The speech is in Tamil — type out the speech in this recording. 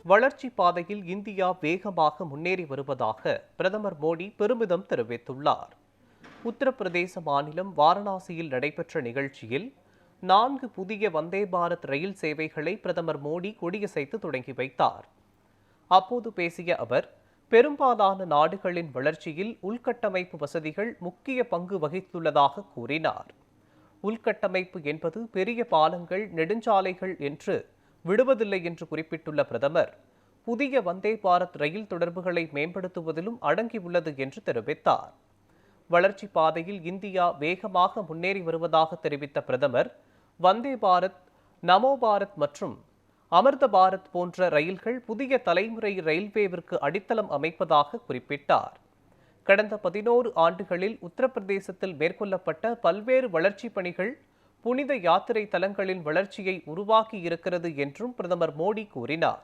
வளர்ச்சி பாதையில் இந்தியா வேகமாக முன்னேறி வருவதாக பிரதமர் மோடி பெருமிதம் தெரிவித்துள்ளார். உத்தரப்பிரதேச மாநிலம் வாரணாசியில் நடைபெற்ற நிகழ்ச்சியில் 4 புதிய வந்தே பாரத் ரயில் சேவைகளை பிரதமர் மோடி கொடியசைத்து தொடங்கி வைத்தார். அப்போது பேசிய அவர், பெரும்பாலான நாடுகளின் வளர்ச்சியில் உள்கட்டமைப்பு வசதிகள் முக்கிய பங்கு வகித்துள்ளதாக கூறினார். உள்கட்டமைப்பு என்பது பெரிய பாலங்கள், நெடுஞ்சாலைகள் என்று விடுவதில்லை என்று குறிப்பிட்டுள்ள பிரதமர், புதிய வந்தே பாரத் ரயில் தொடர்புகளை மேம்படுத்துவதிலும் அடங்கியுள்ளது என்று தெரிவித்தார். வளர்ச்சி பாதையில் இந்தியா வேகமாக முன்னேறி வருவதாக தெரிவித்த பிரதமர், வந்தே பாரத், நமோ பாரத் மற்றும் அமிர்த பாரத் போன்ற ரயில்கள் புதிய தலைமுறை ரயில்வேவிற்கு அடித்தளம் அமைப்பதாக குறிப்பிட்டார். கடந்த 11 ஆண்டுகளில் உத்தரப்பிரதேசத்தில் மேற்கொள்ளப்பட்ட பல்வேறு வளர்ச்சிப் பணிகள் புனித யாத்திரை தலங்களின் வளர்ச்சியை உருவாக்கி இருக்கிறது என்றும் பிரதமர் மோடி கூறினார்.